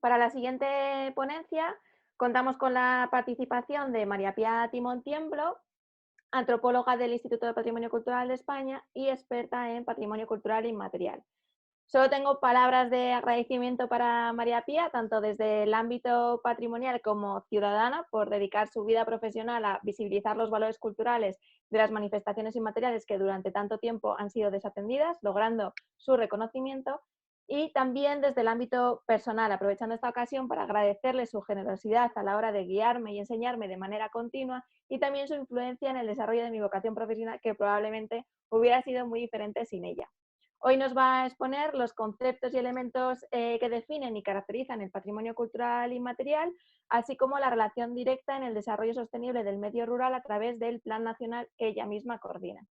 Para la siguiente ponencia contamos con la participación de María Pía Timón Tiembro, antropóloga del Instituto de Patrimonio Cultural de España y experta en patrimonio cultural inmaterial. Solo tengo palabras de agradecimiento para María Pía, tanto desde el ámbito patrimonial como ciudadana, por dedicar su vida profesional a visibilizar los valores culturales de las manifestaciones inmateriales que durante tanto tiempo han sido desatendidas, logrando su reconocimiento. Y también desde el ámbito personal, aprovechando esta ocasión para agradecerle su generosidad a la hora de guiarme y enseñarme de manera continua y también su influencia en el desarrollo de mi vocación profesional, que probablemente hubiera sido muy diferente sin ella. Hoy nos va a exponer los conceptos y elementos que definen y caracterizan el patrimonio cultural inmaterial, así como la relación directa en el desarrollo sostenible del medio rural a través del Plan Nacional que ella misma coordina.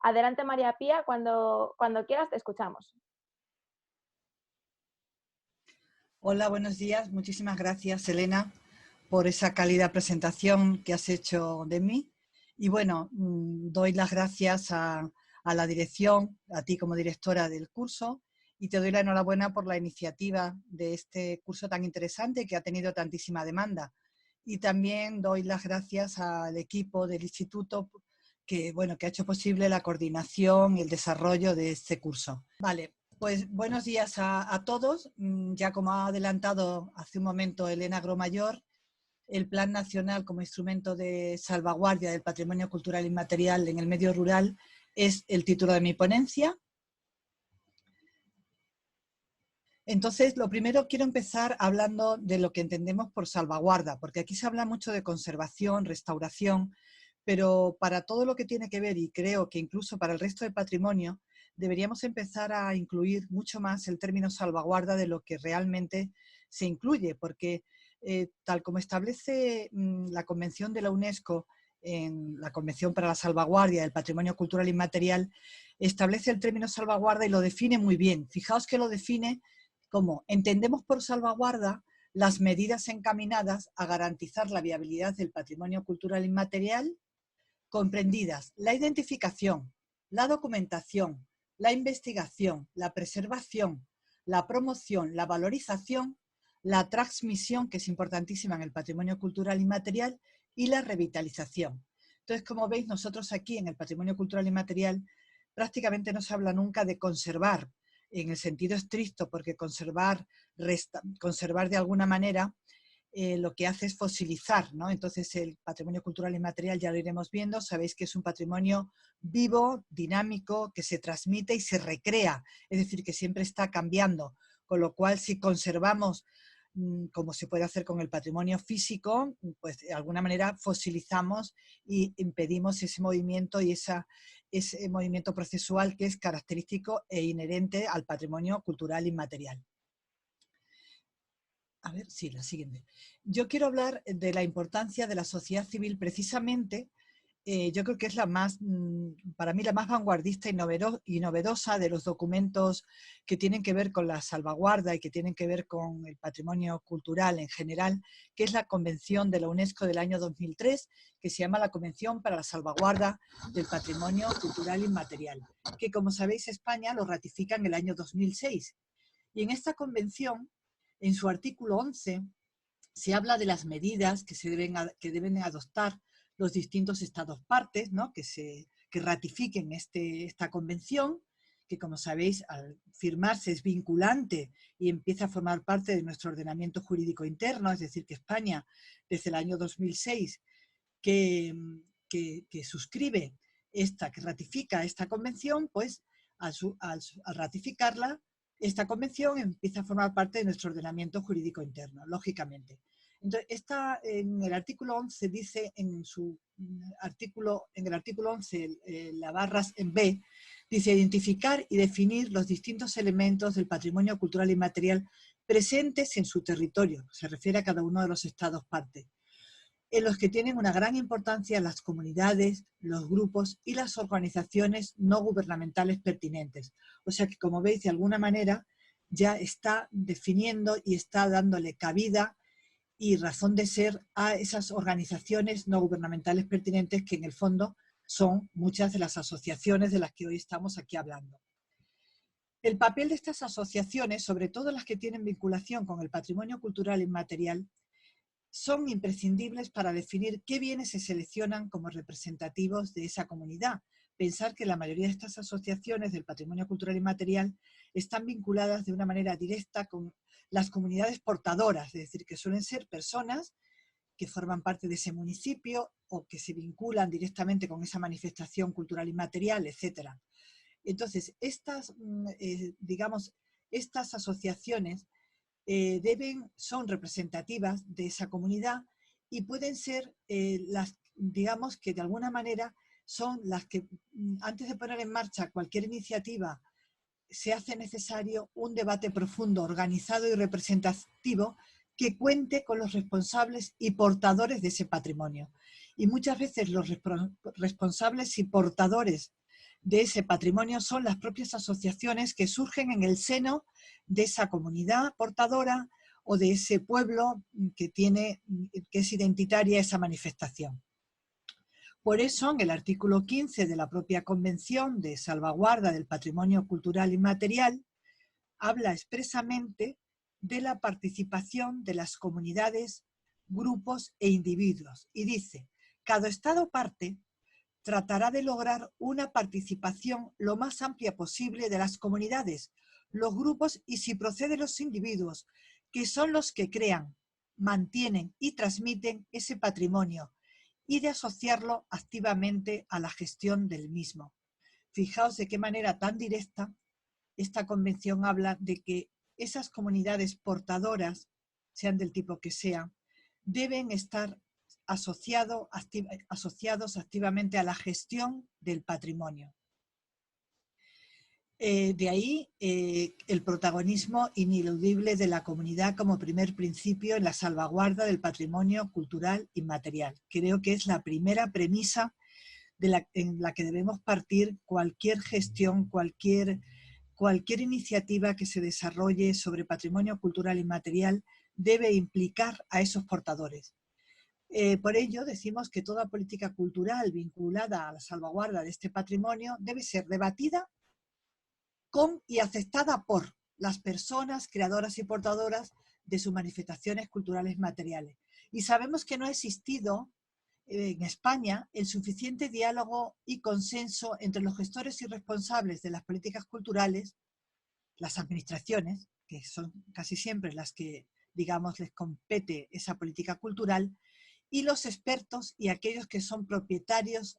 Adelante, María Pía, cuando quieras te escuchamos. Hola, buenos días. Muchísimas gracias, Elena, por esa cálida presentación que has hecho de mí. Y bueno, doy las gracias a la dirección, a ti como directora del curso, y te doy la enhorabuena por la iniciativa de este curso tan interesante que ha tenido tantísima demanda. Y también doy las gracias al equipo del instituto que, bueno, que ha hecho posible la coordinación y el desarrollo de este curso. Vale. Pues buenos días a todos. Ya como ha adelantado hace un momento Elena Gromayor, el Plan Nacional como instrumento de salvaguardia del patrimonio cultural inmaterial en el medio rural es el título de mi ponencia. Entonces, lo primero quiero empezar hablando de lo que entendemos por salvaguarda, porque aquí se habla mucho de conservación, restauración, pero para todo lo que tiene que ver, y creo que incluso para el resto del patrimonio, deberíamos empezar a incluir mucho más el término salvaguarda de lo que realmente se incluye, porque tal como establece la Convención de la UNESCO, en la Convención para la Salvaguardia del Patrimonio Cultural Inmaterial, establece el término salvaguarda y lo define muy bien. Fijaos que lo define como entendemos por salvaguarda las medidas encaminadas a garantizar la viabilidad del patrimonio cultural inmaterial, comprendidas la identificación, la documentación, la investigación, la preservación, la promoción, la valorización, la transmisión, que es importantísima en el patrimonio cultural inmaterial, y la revitalización. Entonces, como veis, nosotros aquí en el patrimonio cultural inmaterial prácticamente no se habla nunca de conservar en el sentido estricto, porque conservar de alguna manera lo que hace es fosilizar, ¿no? Entonces el patrimonio cultural inmaterial ya lo iremos viendo, sabéis que es un patrimonio vivo, dinámico, que se transmite y se recrea, es decir, que siempre está cambiando, con lo cual si conservamos, como se puede hacer con el patrimonio físico, pues de alguna manera fosilizamos y impedimos ese movimiento y ese movimiento procesual que es característico e inherente al patrimonio cultural inmaterial. A ver, sí, la siguiente. Yo quiero hablar de la importancia de la sociedad civil precisamente. Yo creo que es la más, para mí, la más vanguardista y novedosa de los documentos que tienen que ver con la salvaguarda y que tienen que ver con el patrimonio cultural en general, que es la Convención de la UNESCO del año 2003, que se llama la Convención para la Salvaguarda del Patrimonio Cultural Inmaterial, que, como sabéis, España lo ratifica en el año 2006. Y en esta convención, en su artículo 11, se habla de las medidas que deben adoptar los distintos estados partes, ¿no? que ratifiquen esta convención, que como sabéis, al firmarse es vinculante y empieza a formar parte de nuestro ordenamiento jurídico interno, es decir, que España, desde el año 2006, que suscribe que ratifica esta convención, pues al ratificarla, esta convención empieza a formar parte de nuestro ordenamiento jurídico interno, lógicamente. Entonces, en el artículo 11 dice, en el artículo 11, la barra en B, dice identificar y definir los distintos elementos del patrimonio cultural inmaterial presentes en su territorio, se refiere a cada uno de los estados parte, en los que tienen una gran importancia las comunidades, los grupos y las organizaciones no gubernamentales pertinentes. O sea que, como veis, de alguna manera ya está definiendo y está dándole cabida y razón de ser a esas organizaciones no gubernamentales pertinentes que en el fondo son muchas de las asociaciones de las que hoy estamos aquí hablando. El papel de estas asociaciones, sobre todo las que tienen vinculación con el patrimonio cultural inmaterial, son imprescindibles para definir qué bienes se seleccionan como representativos de esa comunidad. Pensar que la mayoría de estas asociaciones del patrimonio cultural inmaterial están vinculadas de una manera directa con las comunidades portadoras, es decir, que suelen ser personas que forman parte de ese municipio o que se vinculan directamente con esa manifestación cultural inmaterial, etc. Entonces, digamos, estas asociaciones son representativas de esa comunidad y pueden ser digamos que de alguna manera son las que antes de poner en marcha cualquier iniciativa se hace necesario un debate profundo, organizado y representativo que cuente con los responsables y portadores de ese patrimonio. Y muchas veces los responsables y portadores de ese patrimonio son las propias asociaciones que surgen en el seno de esa comunidad portadora o de ese pueblo que es identitaria esa manifestación. Por eso, en el artículo 15 de la propia Convención de Salvaguarda del Patrimonio Cultural Inmaterial, habla expresamente de la participación de las comunidades, grupos e individuos. Y dice, cada Estado parte tratará de lograr una participación lo más amplia posible de las comunidades, los grupos y, si procede, los individuos, que son los que crean, mantienen y transmiten ese patrimonio, y de asociarlo activamente a la gestión del mismo. Fijaos de qué manera tan directa esta convención habla de que esas comunidades portadoras, sean del tipo que sean, deben estar asociados activamente a la gestión del patrimonio. De ahí el protagonismo ineludible de la comunidad como primer principio en la salvaguarda del patrimonio cultural inmaterial. Creo que es la primera premisa en la que debemos partir cualquier gestión, cualquier iniciativa que se desarrolle sobre patrimonio cultural inmaterial debe implicar a esos portadores. Por ello, decimos que toda política cultural vinculada a la salvaguarda de este patrimonio debe ser debatida con y aceptada por las personas creadoras y portadoras de sus manifestaciones culturales materiales. Y sabemos que no ha existido en España el suficiente diálogo y consenso entre los gestores y responsables de las políticas culturales, las administraciones, que son casi siempre las que, digamos, les compete esa política cultural, y los expertos y aquellos que son propietarios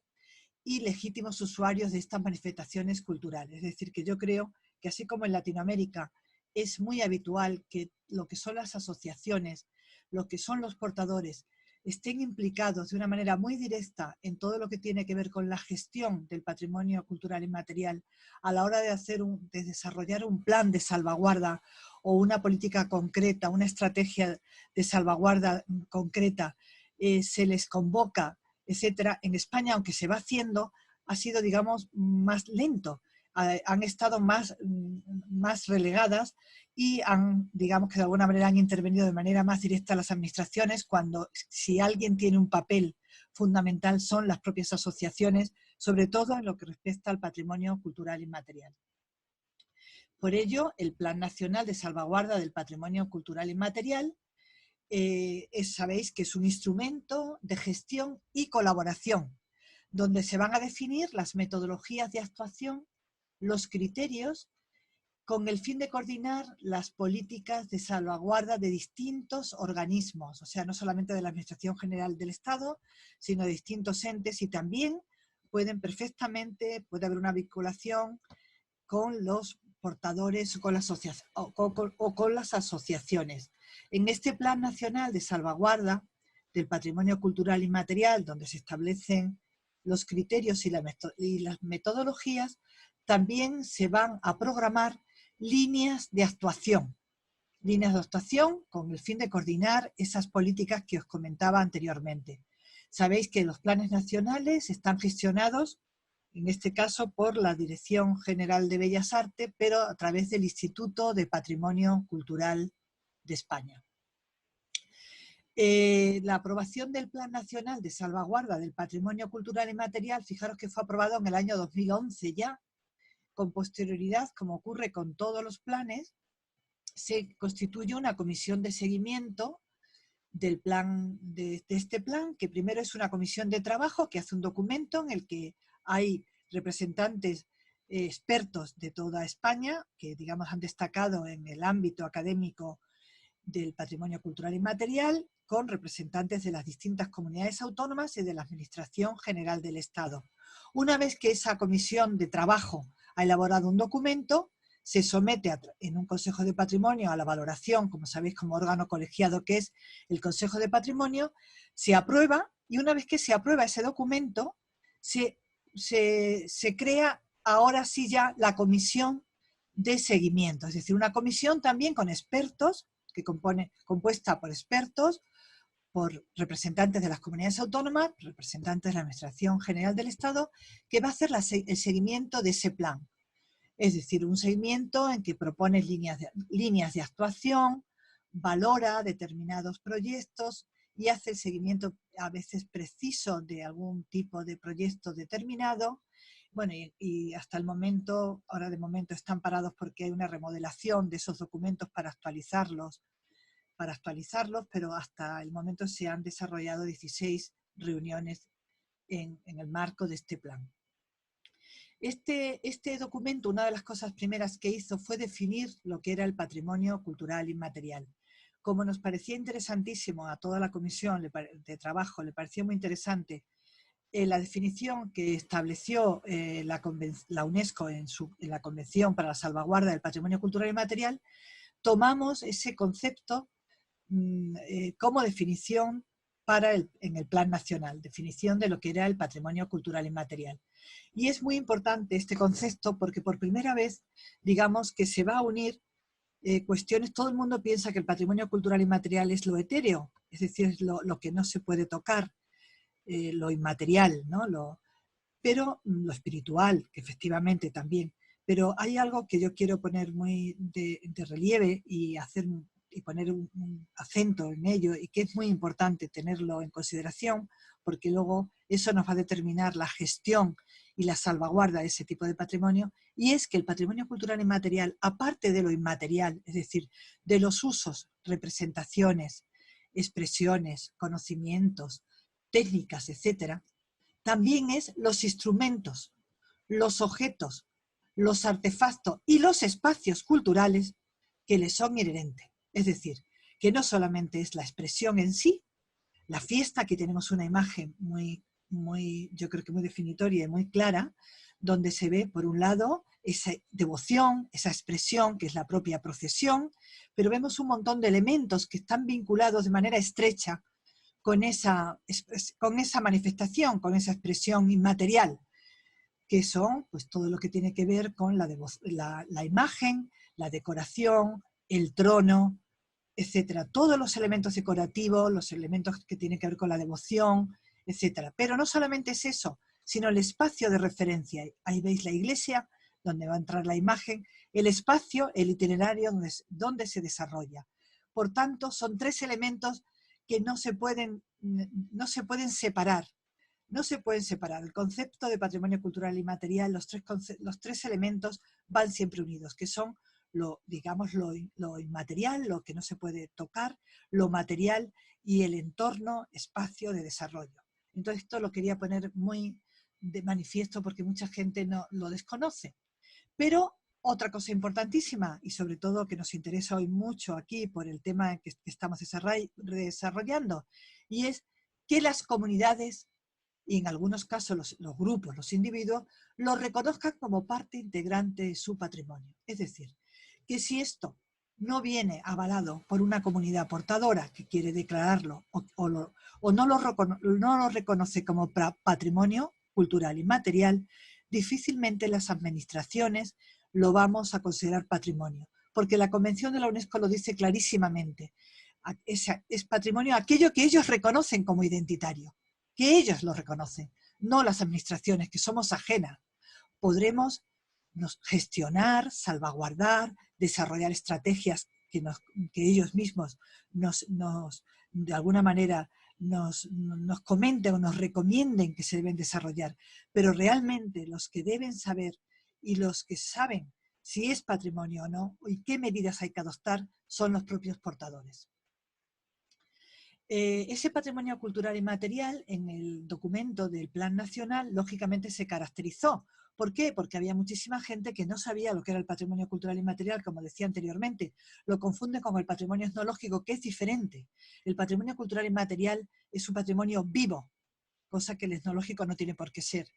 y legítimos usuarios de estas manifestaciones culturales. Es decir, que yo creo que así como en Latinoamérica es muy habitual que lo que son las asociaciones, lo que son los portadores, estén implicados de una manera muy directa en todo lo que tiene que ver con la gestión del patrimonio cultural inmaterial a la hora de desarrollar un plan de salvaguarda o una política concreta, una estrategia de salvaguarda concreta, se les convoca, etcétera. En España, aunque se va haciendo, ha sido, digamos, más lento. Han estado más relegadas y digamos que de alguna manera han intervenido de manera más directa las administraciones cuando, si alguien tiene un papel fundamental, son las propias asociaciones, sobre todo en lo que respecta al patrimonio cultural inmaterial. Por ello, el Plan Nacional de Salvaguarda del Patrimonio Cultural Inmaterial sabéis que es un instrumento de gestión y colaboración, donde se van a definir las metodologías de actuación, los criterios, con el fin de coordinar las políticas de salvaguarda de distintos organismos, o sea, no solamente de la Administración General del Estado, sino de distintos entes, y también puede haber una vinculación con los portadores o con las asociaciones. En este Plan Nacional de Salvaguarda del Patrimonio Cultural Inmaterial, donde se establecen los criterios y las metodologías, también se van a programar líneas de actuación con el fin de coordinar esas políticas que os comentaba anteriormente. Sabéis que los planes nacionales están gestionados, en este caso, por la Dirección General de Bellas Artes, pero a través del Instituto de Patrimonio Cultural de España. La aprobación del Plan Nacional de Salvaguarda del Patrimonio Cultural Inmaterial, fijaros que fue aprobado en el año 2011 ya, con posterioridad, como ocurre con todos los planes, se constituye una comisión de seguimiento del plan, de este plan, que primero es una comisión de trabajo que hace un documento en el que hay representantes expertos de toda España, que digamos han destacado en el ámbito académico del patrimonio cultural inmaterial, con representantes de las distintas comunidades autónomas y de la Administración General del Estado. Una vez que esa comisión de trabajo ha elaborado un documento, se somete en un Consejo de Patrimonio a la valoración, como sabéis, como órgano colegiado que es el Consejo de Patrimonio, se aprueba, y una vez que se aprueba ese documento, se crea ahora sí ya la comisión de seguimiento, es decir, una comisión también con expertos, compuesta por expertos, por representantes de las comunidades autónomas, representantes de la Administración General del Estado, que va a hacer el seguimiento de ese plan. Es decir, un seguimiento en que propone líneas de actuación, valora determinados proyectos y hace el seguimiento a veces preciso de algún tipo de proyecto determinado. Bueno, y hasta el momento, ahora de momento están parados porque hay una remodelación de esos documentos para actualizarlos, pero hasta el momento se han desarrollado 16 reuniones en el marco de este plan. Este documento, una de las cosas primeras que hizo fue definir lo que era el patrimonio cultural inmaterial. Como nos parecía interesantísimo a toda la comisión de trabajo, le parecía muy interesante la definición que estableció la UNESCO en la Convención para la Salvaguarda del Patrimonio Cultural Inmaterial, tomamos ese concepto como definición en el Plan Nacional, definición de lo que era el patrimonio cultural inmaterial. Y es muy importante este concepto porque por primera vez, digamos que se va a unir cuestiones. Todo el mundo piensa que el patrimonio cultural inmaterial es lo etéreo, es decir, es lo que no se puede tocar, lo inmaterial, ¿no? Pero lo espiritual, que efectivamente también. Pero hay algo que yo quiero poner muy de relieve y poner un acento en ello, y que es muy importante tenerlo en consideración, porque luego eso nos va a determinar la gestión y la salvaguarda de ese tipo de patrimonio, y es que el patrimonio cultural inmaterial, aparte de lo inmaterial, es decir, de los usos, representaciones, expresiones, conocimientos, técnicas, etcétera, también es los instrumentos, los objetos, los artefactos y los espacios culturales que le son inherentes. Es decir, que no solamente es la expresión en sí, la fiesta, que tenemos una imagen yo creo que muy definitoria y muy clara, donde se ve, por un lado, esa devoción, esa expresión, que es la propia procesión, pero vemos un montón de elementos que están vinculados de manera estrecha con esa manifestación, con esa expresión inmaterial, que son pues todo lo que tiene que ver con la imagen, la decoración, el trono, etcétera. Todos los elementos decorativos, los elementos que tienen que ver con la devoción, etcétera. Pero no solamente es eso, sino el espacio de referencia. Ahí veis la iglesia, donde va a entrar la imagen, el espacio, el itinerario donde se desarrolla. Por tanto, son tres elementos que no se pueden separar. No se pueden separar. El concepto de patrimonio cultural inmaterial, los tres elementos van siempre unidos, que son lo inmaterial, lo que no se puede tocar, lo material y el entorno, espacio de desarrollo. Entonces esto lo quería poner muy de manifiesto porque mucha gente no lo desconoce. Pero otra cosa importantísima, y sobre todo que nos interesa hoy mucho aquí por el tema que estamos desarrollando, y es que las comunidades, y en algunos casos los grupos, los individuos, lo reconozcan como parte integrante de su patrimonio. Es decir, que si esto no viene avalado por una comunidad portadora que quiere declararlo o no lo reconoce como patrimonio cultural inmaterial, difícilmente las administraciones lo vamos a considerar patrimonio, porque la Convención de la UNESCO lo dice clarísimamente. Es patrimonio aquello que ellos reconocen como identitario, que ellos lo reconocen, no las administraciones, que somos ajenas. Podremos gestionar, salvaguardar, desarrollar estrategias que ellos mismos de alguna manera nos comenten o nos recomienden que se deben desarrollar, pero realmente los que deben saber y los que saben si es patrimonio o no y qué medidas hay que adoptar son los propios portadores. Ese patrimonio cultural inmaterial en el documento del Plan Nacional lógicamente se caracterizó. ¿Por qué? Porque había muchísima gente que no sabía lo que era el patrimonio cultural inmaterial, como decía anteriormente. Lo confunde con el patrimonio etnológico, que es diferente. El patrimonio cultural inmaterial es un patrimonio vivo, cosa que el etnológico no tiene por qué ser.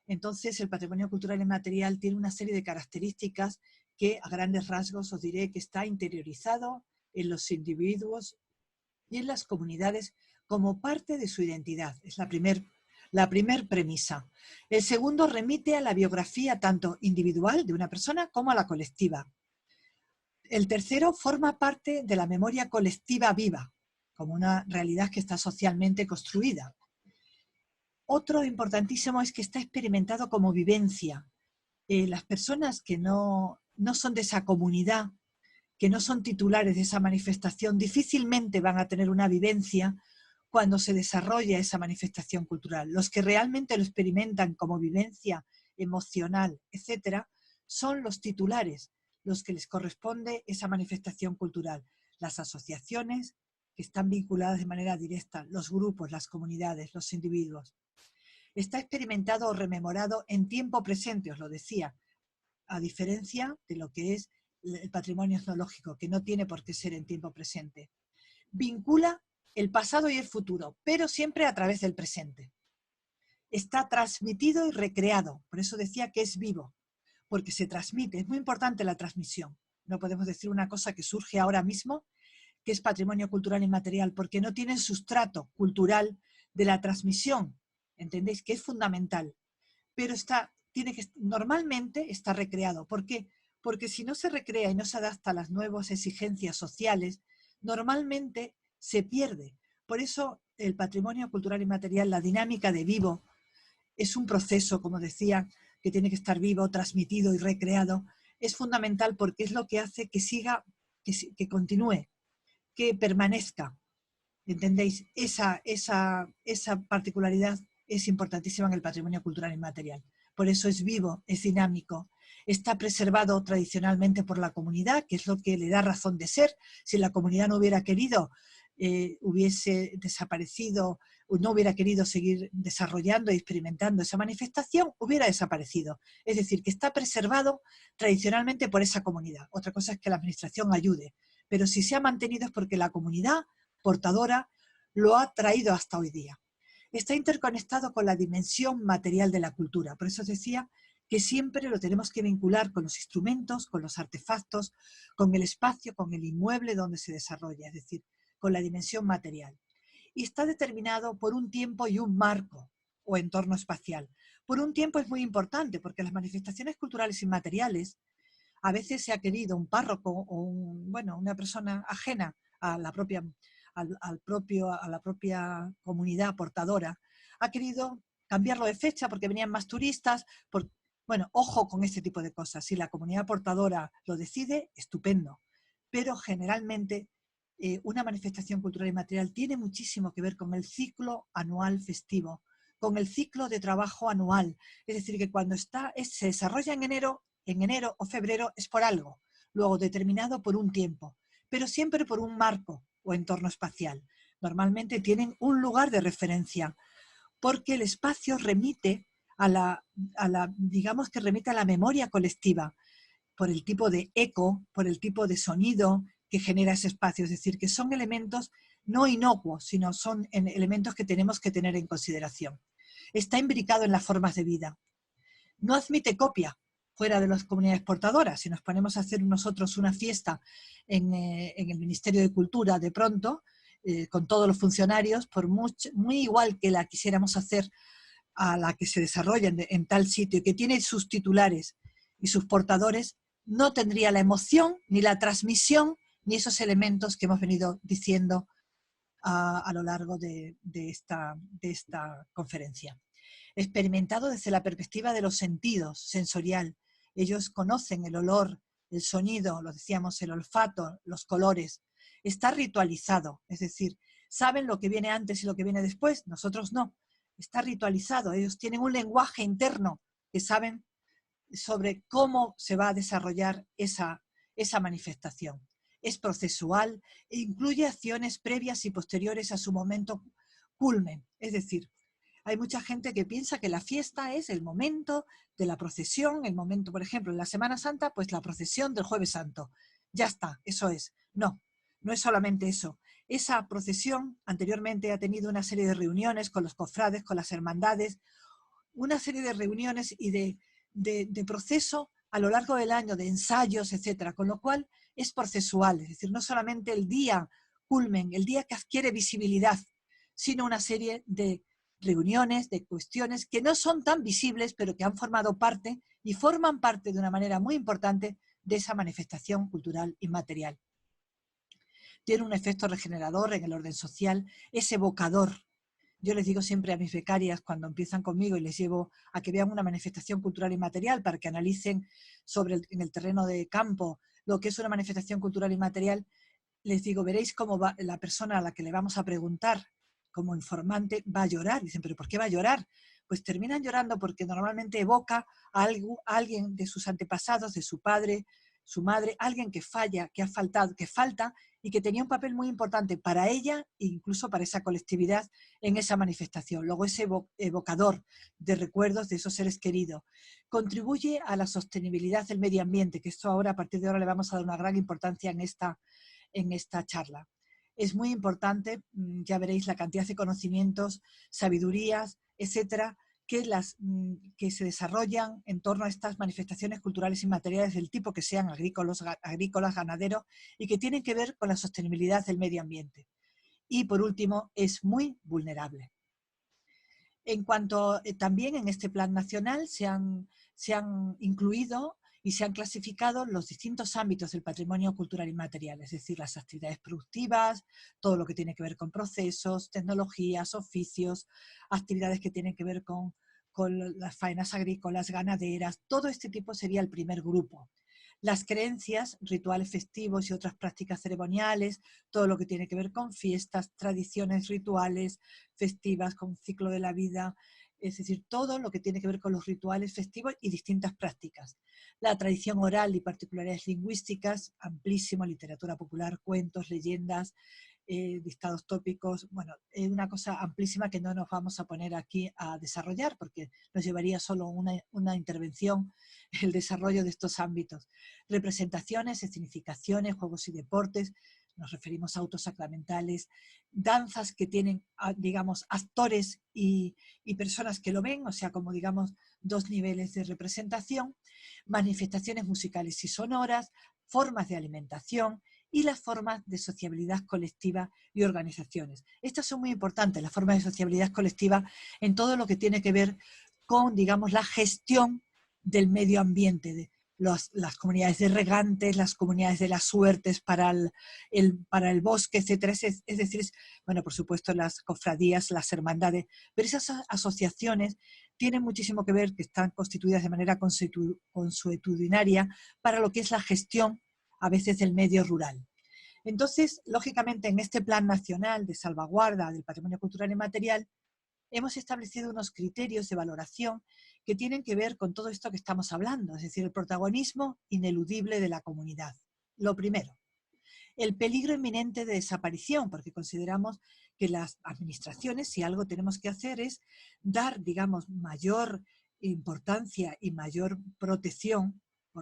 Entonces, el patrimonio cultural inmaterial tiene una serie de características que a grandes rasgos os diré que está interiorizado en los individuos y en las comunidades como parte de su identidad. Es la primer premisa. El segundo remite a la biografía tanto individual de una persona como a la colectiva. El tercero forma parte de la memoria colectiva viva, como una realidad que está socialmente construida. Otro importantísimo es que está experimentado como vivencia. Las personas que no son de esa comunidad, que no son titulares de esa manifestación, difícilmente van a tener una vivencia cuando se desarrolla esa manifestación cultural. Los que realmente lo experimentan como vivencia emocional, etcétera, son los titulares, los que les corresponde esa manifestación cultural. Las asociaciones que están vinculadas de manera directa, los grupos, las comunidades, los individuos. Está experimentado o rememorado en tiempo presente, os lo decía, a diferencia de lo que es el patrimonio etnológico, que no tiene por qué ser en tiempo presente. Vincula el pasado y el futuro, pero siempre a través del presente. Está transmitido y recreado, por eso decía que es vivo, porque se transmite, es muy importante la transmisión. No podemos decir una cosa que surge ahora mismo, que es patrimonio cultural inmaterial, porque no tiene sustrato cultural de la transmisión, ¿entendéis? Que es fundamental, pero normalmente está recreado. ¿Por qué? Porque si no se recrea y no se adapta a las nuevas exigencias sociales, normalmente se pierde. Por eso el patrimonio cultural inmaterial, la dinámica de vivo, es un proceso, como decía, que tiene que estar vivo, transmitido y recreado. Es fundamental porque es lo que hace que siga, que continúe, que permanezca. ¿Entendéis? Esa particularidad es importantísima en el patrimonio cultural inmaterial. Por eso es vivo, es dinámico, está preservado tradicionalmente por la comunidad, que es lo que le da razón de ser. Si la comunidad no hubiera querido, hubiese desaparecido, o no hubiera querido seguir desarrollando y experimentando esa manifestación, hubiera desaparecido. Es decir, que está preservado tradicionalmente por esa comunidad. Otra cosa es que la administración ayude, pero si se ha mantenido es porque la comunidad portadora lo ha traído hasta hoy día. Está interconectado con la dimensión material de la cultura. Por eso os decía que siempre lo tenemos que vincular con los instrumentos, con los artefactos, con el espacio, con el inmueble donde se desarrolla, es decir, con la dimensión material. Y está determinado por un tiempo y un marco o entorno espacial. Por un tiempo es muy importante porque las manifestaciones culturales inmateriales, a veces se ha querido un párroco o una persona ajena a la propia a la propia comunidad portadora, ha querido cambiarlo de fecha porque venían más turistas. Bueno, ojo con este tipo de cosas. Si la comunidad portadora lo decide, estupendo. Pero generalmente una manifestación cultural y material tiene muchísimo que ver con el ciclo anual festivo, con el ciclo de trabajo anual. Es decir, que cuando se desarrolla en enero o febrero es por algo, luego determinado por un tiempo, pero siempre por un marco o entorno espacial. Normalmente tienen un lugar de referencia, porque el espacio remite digamos que remite a la memoria colectiva, por el tipo de eco, por el tipo de sonido que genera ese espacio. Es decir, que son elementos no inocuos, sino son elementos que tenemos que tener en consideración. Está imbricado en las formas de vida. No admite copia fuera de las comunidades portadoras. Si nos ponemos a hacer nosotros una fiesta en el Ministerio de Cultura de pronto, con todos los funcionarios, por muy igual que la quisiéramos hacer a la que se desarrolla en tal sitio y que tiene sus titulares y sus portadores, no tendría la emoción, ni la transmisión, ni esos elementos que hemos venido diciendo a lo largo de esta conferencia. Experimentado desde la perspectiva de los sentidos, sensorial. Ellos conocen el olor, el sonido, lo decíamos, el olfato, los colores. Está ritualizado, es decir, saben lo que viene antes y lo que viene después, nosotros no. Está ritualizado, ellos tienen un lenguaje interno que saben sobre cómo se va a desarrollar esa manifestación. Es procesual e incluye acciones previas y posteriores a su momento culmen. Es decir, hay mucha gente que piensa que la fiesta es el momento de la procesión, el momento, por ejemplo, en la Semana Santa, pues la procesión del Jueves Santo. Ya está, eso es. No, no es solamente eso. Esa procesión anteriormente ha tenido una serie de reuniones con los cofrades, con las hermandades, una serie de reuniones y de proceso a lo largo del año, de ensayos, etcétera, con lo cual es procesual, es decir, no solamente el día culmen, el día que adquiere visibilidad, sino una serie de reuniones, de cuestiones que no son tan visibles, pero que han formado parte y forman parte de una manera muy importante de esa manifestación cultural inmaterial. Tiene un efecto regenerador en el orden social, es evocador. Yo les digo siempre a mis becarias cuando empiezan conmigo y les llevo a que vean una manifestación cultural inmaterial para que analicen en el terreno de campo lo que es una manifestación cultural inmaterial, les digo, veréis cómo va la persona a la que le vamos a preguntar como informante va a llorar. Dicen, ¿pero por qué va a llorar? Pues terminan llorando porque normalmente evoca a alguien de sus antepasados, de su padre, su madre, alguien que falla, que ha faltado, que falta y que tenía un papel muy importante para ella e incluso para esa colectividad en esa manifestación. Luego es evocador de recuerdos de esos seres queridos. Contribuye a la sostenibilidad del medio ambiente, que esto ahora, a partir de ahora, le vamos a dar una gran importancia en esta charla. Es muy importante, ya veréis la cantidad de conocimientos, sabidurías, etcétera, que se desarrollan en torno a estas manifestaciones culturales inmateriales del tipo que sean agrícolas, ganaderos, y que tienen que ver con la sostenibilidad del medio ambiente. Y por último, es muy vulnerable. En cuanto también en este plan nacional se han incluido y se han clasificado los distintos ámbitos del patrimonio cultural inmaterial, es decir, las actividades productivas, todo lo que tiene que ver con procesos, tecnologías, oficios, actividades que tienen que ver con las faenas agrícolas, ganaderas, todo este tipo sería el primer grupo. Las creencias, rituales festivos y otras prácticas ceremoniales, todo lo que tiene que ver con fiestas, tradiciones, rituales festivas, con ciclo de la vida, es decir, todo lo que tiene que ver con los rituales festivos y distintas prácticas. La tradición oral y particularidades lingüísticas, amplísimo, literatura popular, cuentos, leyendas, dictados tópicos, bueno, una cosa amplísima que no nos vamos a poner aquí a desarrollar porque nos llevaría solo una intervención el desarrollo de estos ámbitos. Representaciones, escenificaciones, juegos y deportes, nos referimos a autos sacramentales, danzas que tienen, digamos, actores y personas que lo ven, o sea, como digamos, dos niveles de representación, manifestaciones musicales y sonoras, formas de alimentación y las formas de sociabilidad colectiva y organizaciones. Estas son muy importantes, las formas de sociabilidad colectiva en todo lo que tiene que ver con, digamos, la gestión del medio ambiente, las comunidades de regantes, las comunidades de las suertes para el bosque, etc. Es decir, bueno, por supuesto las cofradías, las hermandades, pero esas asociaciones tienen muchísimo que ver, que están constituidas de manera consuetudinaria para lo que es la gestión a veces del medio rural. Entonces, lógicamente, en este Plan Nacional de Salvaguarda del Patrimonio Cultural Inmaterial, hemos establecido unos criterios de valoración que tienen que ver con todo esto que estamos hablando, es decir, el protagonismo ineludible de la comunidad. Lo primero, el peligro inminente de desaparición, porque consideramos que las administraciones, si algo tenemos que hacer es dar, digamos, mayor importancia y mayor protección,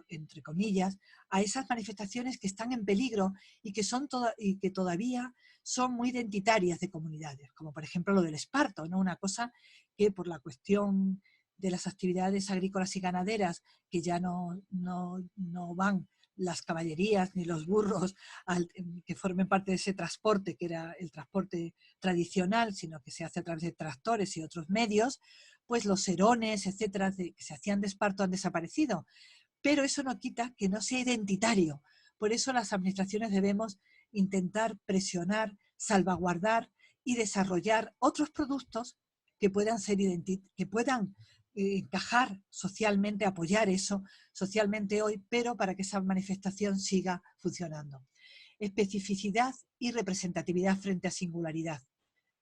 entre comillas, a esas manifestaciones que están en peligro y que todavía son muy identitarias de comunidades, como por ejemplo lo del esparto, ¿no? Una cosa que por la cuestión de las actividades agrícolas y ganaderas, que ya no van las caballerías ni los burros que formen parte de ese transporte, que era el transporte tradicional, sino que se hace a través de tractores y otros medios, pues los serones, etcétera, que se hacían de esparto han desaparecido. Pero eso no quita que no sea identitario. Por eso las administraciones debemos intentar presionar, salvaguardar y desarrollar otros productos que puedan encajar socialmente, apoyar eso socialmente hoy, pero para que esa manifestación siga funcionando. Especificidad y representatividad frente a singularidad.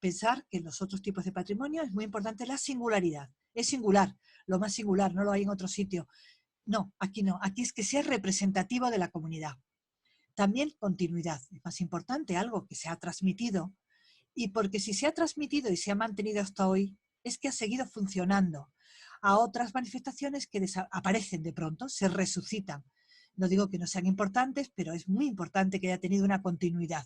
Pensar que en los otros tipos de patrimonio es muy importante la singularidad. Es singular, lo más singular, no lo hay en otro sitio. No, aquí no. Aquí es que sea representativo de la comunidad. También continuidad. Es más importante algo que se ha transmitido. Y porque si se ha transmitido y se ha mantenido hasta hoy, es que ha seguido funcionando. A otras manifestaciones que aparecen de pronto, se resucitan. No digo que no sean importantes, pero es muy importante que haya tenido una continuidad.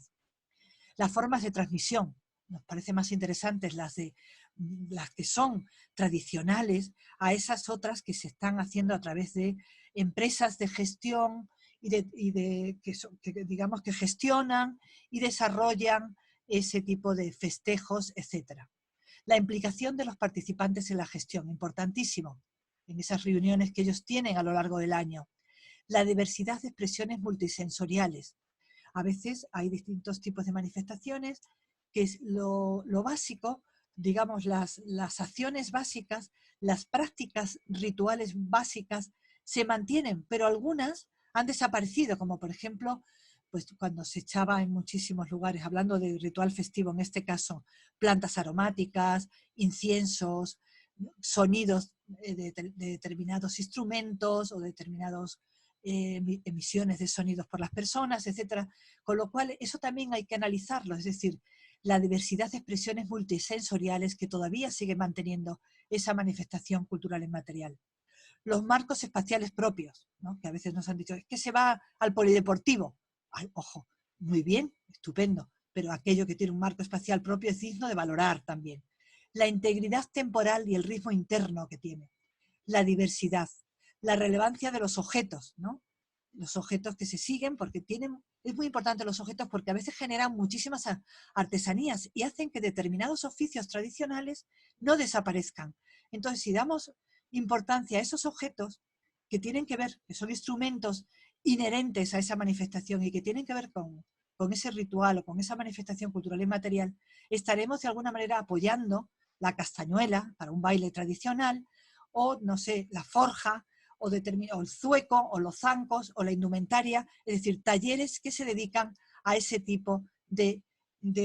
Las formas de transmisión. Nos parecen más interesantes las que son tradicionales a esas otras que se están haciendo a través de empresas de gestión que digamos que gestionan y desarrollan ese tipo de festejos, etcétera. La implicación de los participantes en la gestión, importantísimo, en esas reuniones que ellos tienen a lo largo del año. La diversidad de expresiones multisensoriales. A veces hay distintos tipos de manifestaciones que es lo básico, digamos, las acciones básicas, las prácticas rituales básicas se mantienen, pero algunas han desaparecido, como por ejemplo, pues cuando se echaba en muchísimos lugares, hablando de ritual festivo en este caso, plantas aromáticas, inciensos, sonidos de determinados instrumentos o determinados emisiones de sonidos por las personas, etcétera. Con lo cual, eso también hay que analizarlo, es decir, la diversidad de expresiones multisensoriales que todavía sigue manteniendo esa manifestación cultural inmaterial. Los marcos espaciales propios, ¿no? Que a veces nos han dicho, es que se va al polideportivo. Ay, ojo, muy bien, estupendo, pero aquello que tiene un marco espacial propio es digno de valorar también. La integridad temporal y el ritmo interno que tiene. La diversidad, la relevancia de los objetos, ¿no? Los objetos que se siguen, porque es muy importante los objetos porque a veces generan muchísimas artesanías y hacen que determinados oficios tradicionales no desaparezcan. Entonces, si damos importancia a esos objetos que tienen que ver, que son instrumentos inherentes a esa manifestación y que tienen que ver con ese ritual o con esa manifestación cultural y material, estaremos de alguna manera apoyando la castañuela para un baile tradicional, o, no sé, la forja, o el zueco, o los zancos, o la indumentaria, es decir, talleres que se dedican a ese tipo de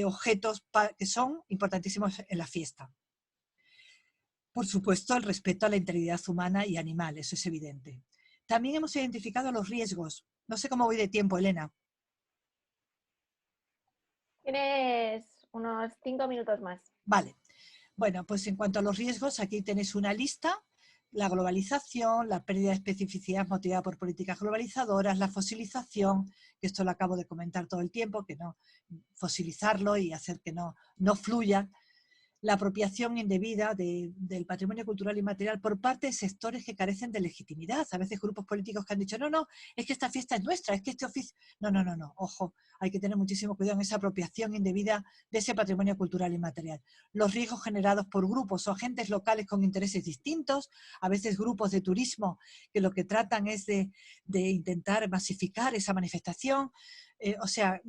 objetos que son importantísimos en la fiesta. Por supuesto, el respeto a la integridad humana y animal, eso es evidente. También hemos identificado los riesgos. No sé cómo voy de tiempo, Elena. Tienes unos 5 minutos más. Vale. Bueno, pues en cuanto a los riesgos, aquí tenéis una lista. La globalización, la pérdida de especificidad motivada por políticas globalizadoras, la fosilización, que esto lo acabo de comentar todo el tiempo, que no fosilizarlo y hacer que no fluya. La apropiación indebida del patrimonio cultural y material por parte de sectores que carecen de legitimidad. A veces grupos políticos que han dicho, no, es que esta fiesta es nuestra, es que este oficio... No, ojo, hay que tener muchísimo cuidado en esa apropiación indebida de ese patrimonio cultural y material. Los riesgos generados por grupos o agentes locales con intereses distintos, a veces grupos de turismo que lo que tratan es de intentar masificar esa manifestación. O sea,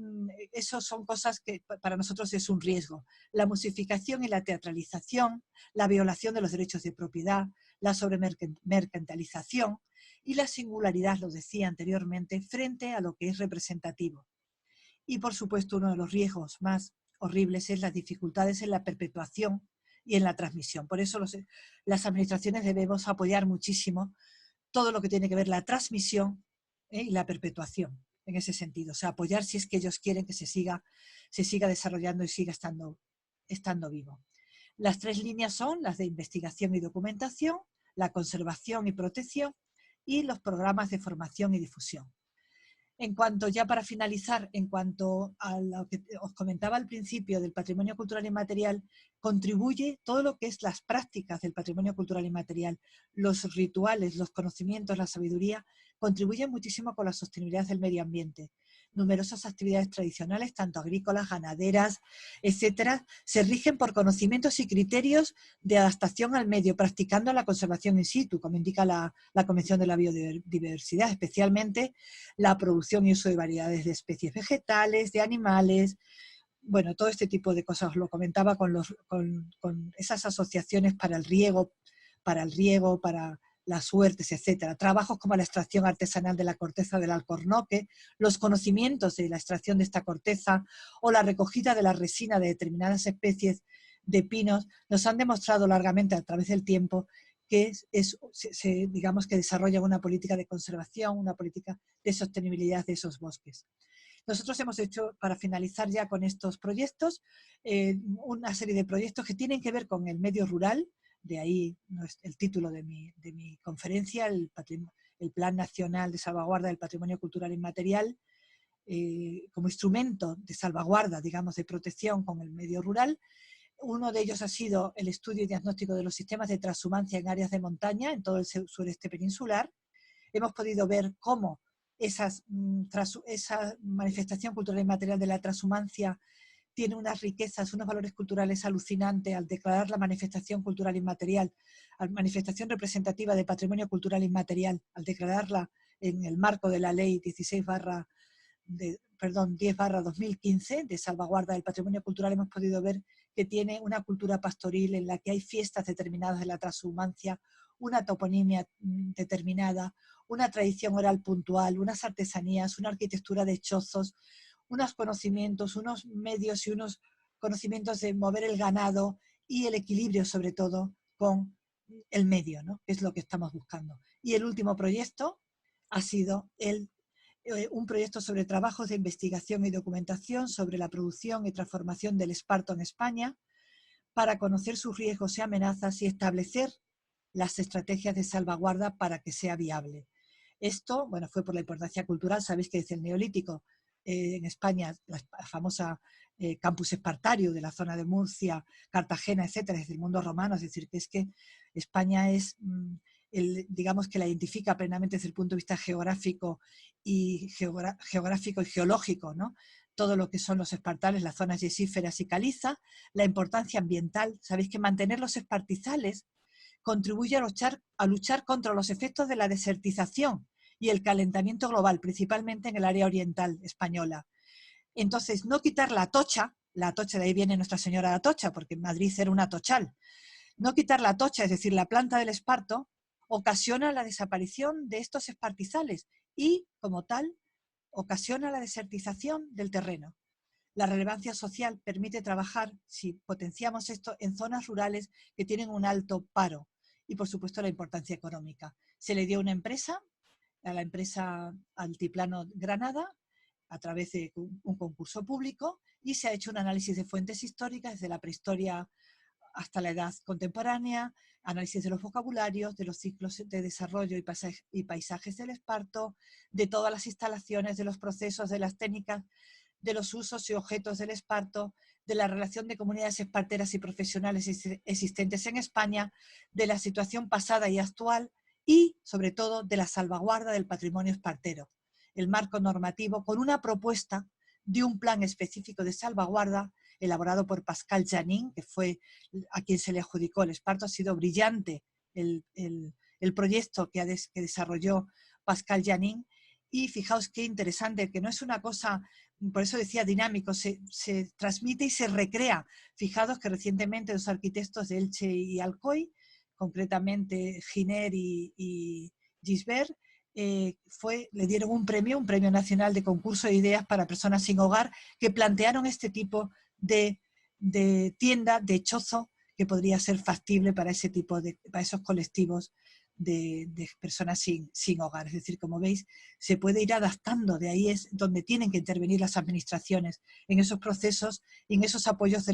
eso son cosas que para nosotros es un riesgo. La musificación y la teatralización, la violación de los derechos de propiedad, la sobremercantilización y la singularidad, lo decía anteriormente, frente a lo que es representativo. Y por supuesto, uno de los riesgos más horribles es las dificultades en la perpetuación y en la transmisión. Por eso las administraciones debemos apoyar muchísimo todo lo que tiene que ver la transmisión y la perpetuación en ese sentido. O sea, apoyar si es que ellos quieren que se siga desarrollando y siga estando vivo. Las 3 líneas son las de investigación y documentación, la conservación y protección y los programas de formación y difusión. En cuanto, ya para finalizar, en cuanto a lo que os comentaba al principio del patrimonio cultural inmaterial, contribuye todo lo que es las prácticas del patrimonio cultural inmaterial, los rituales, los conocimientos, la sabiduría, contribuyen muchísimo con la sostenibilidad del medio ambiente. Numerosas actividades tradicionales, tanto agrícolas, ganaderas, etcétera, se rigen por conocimientos y criterios de adaptación al medio, practicando la conservación in situ, como indica la Convención de la Biodiversidad, especialmente la producción y uso de variedades de especies vegetales, de animales, bueno, todo este tipo de cosas. Os lo comentaba con esas asociaciones para el riego, para las suertes, etcétera. Trabajos como la extracción artesanal de la corteza del alcornoque, los conocimientos de la extracción de esta corteza o la recogida de la resina de determinadas especies de pinos nos han demostrado largamente a través del tiempo que digamos que desarrolla una política de conservación, una política de sostenibilidad de esos bosques. Nosotros hemos hecho, para finalizar ya con estos proyectos, una serie de proyectos que tienen que ver con el medio rural, de ahí el título de mi conferencia, el Plan Nacional de Salvaguarda del Patrimonio Cultural Inmaterial, como instrumento de salvaguarda, digamos, de protección con el medio rural. Uno de ellos ha sido el estudio y diagnóstico de los sistemas de transhumancia en áreas de montaña en todo el sureste peninsular. Hemos podido ver cómo esa manifestación cultural y material de la transhumancia tiene unas riquezas, unos valores culturales alucinantes al declarar la manifestación cultural inmaterial, la manifestación representativa de patrimonio cultural inmaterial, al declararla en el marco de la ley 10/2015 de salvaguarda del patrimonio cultural. Hemos podido ver que tiene una cultura pastoril en la que hay fiestas determinadas de la transhumancia, una toponimia determinada, una tradición oral puntual, unas artesanías, una arquitectura de chozos, unos conocimientos, unos medios y unos conocimientos de mover el ganado y el equilibrio sobre todo con el medio, ¿no? Que es lo que estamos buscando. Y el último proyecto ha sido un proyecto sobre trabajos de investigación y documentación sobre la producción y transformación del esparto en España para conocer sus riesgos y amenazas y establecer las estrategias de salvaguarda para que sea viable. Esto, bueno, fue por la importancia cultural. Sabéis que desde el Neolítico en España, la famosa campus espartario de la zona de Murcia, Cartagena, etcétera, desde el mundo romano, es decir, que es que España es, digamos que la identifica plenamente desde el punto de vista geográfico y geológico, ¿no? Todo lo que son los espartales, las zonas yesíferas y caliza, la importancia ambiental. Sabéis que mantener los espartizales contribuye a luchar contra los efectos de la desertización y el calentamiento global, principalmente en el área oriental española. Entonces, no quitar la atocha, de ahí viene Nuestra Señora de Atocha, porque en Madrid era una atochal. No quitar la atocha, es decir, la planta del esparto, ocasiona la desaparición de estos espartizales y, como tal, ocasiona la desertización del terreno. La relevancia social permite trabajar, si potenciamos esto, en zonas rurales que tienen un alto paro y, por supuesto, la importancia económica. Se le dio una empresa, a la empresa Altiplano Granada, a través de un concurso público, y se ha hecho un análisis de fuentes históricas desde la prehistoria hasta la edad contemporánea, análisis de los vocabularios, de los ciclos de desarrollo y paisajes del esparto, de todas las instalaciones, de los procesos, de las técnicas, de los usos y objetos del esparto, de la relación de comunidades esparteras y profesionales existentes en España, de la situación pasada y actual y, sobre todo, de la salvaguarda del patrimonio espartero. El marco normativo con una propuesta de un plan específico de salvaguarda elaborado por Pascal Janin, que fue a quien se le adjudicó el esparto. Ha sido brillante el proyecto que desarrolló Pascal Janin. Y fijaos qué interesante, que no es una cosa, por eso decía dinámico, se transmite y se recrea. Fijaos que recientemente los arquitectos de Elche y Alcoy, concretamente Giner y Gisbert, le dieron un premio nacional de concurso de ideas para personas sin hogar, que plantearon este tipo de tienda, de chozo, que podría ser factible para para esos colectivos de personas sin hogar. Es decir, como veis, se puede ir adaptando. De ahí es donde tienen que intervenir las administraciones, en esos procesos y en esos apoyos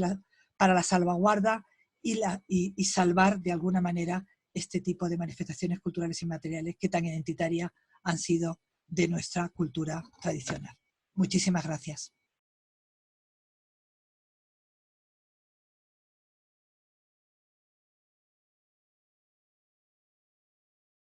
para la salvaguarda y salvar de alguna manera este tipo de manifestaciones culturales y materiales que tan identitarias han sido de nuestra cultura tradicional. Muchísimas gracias.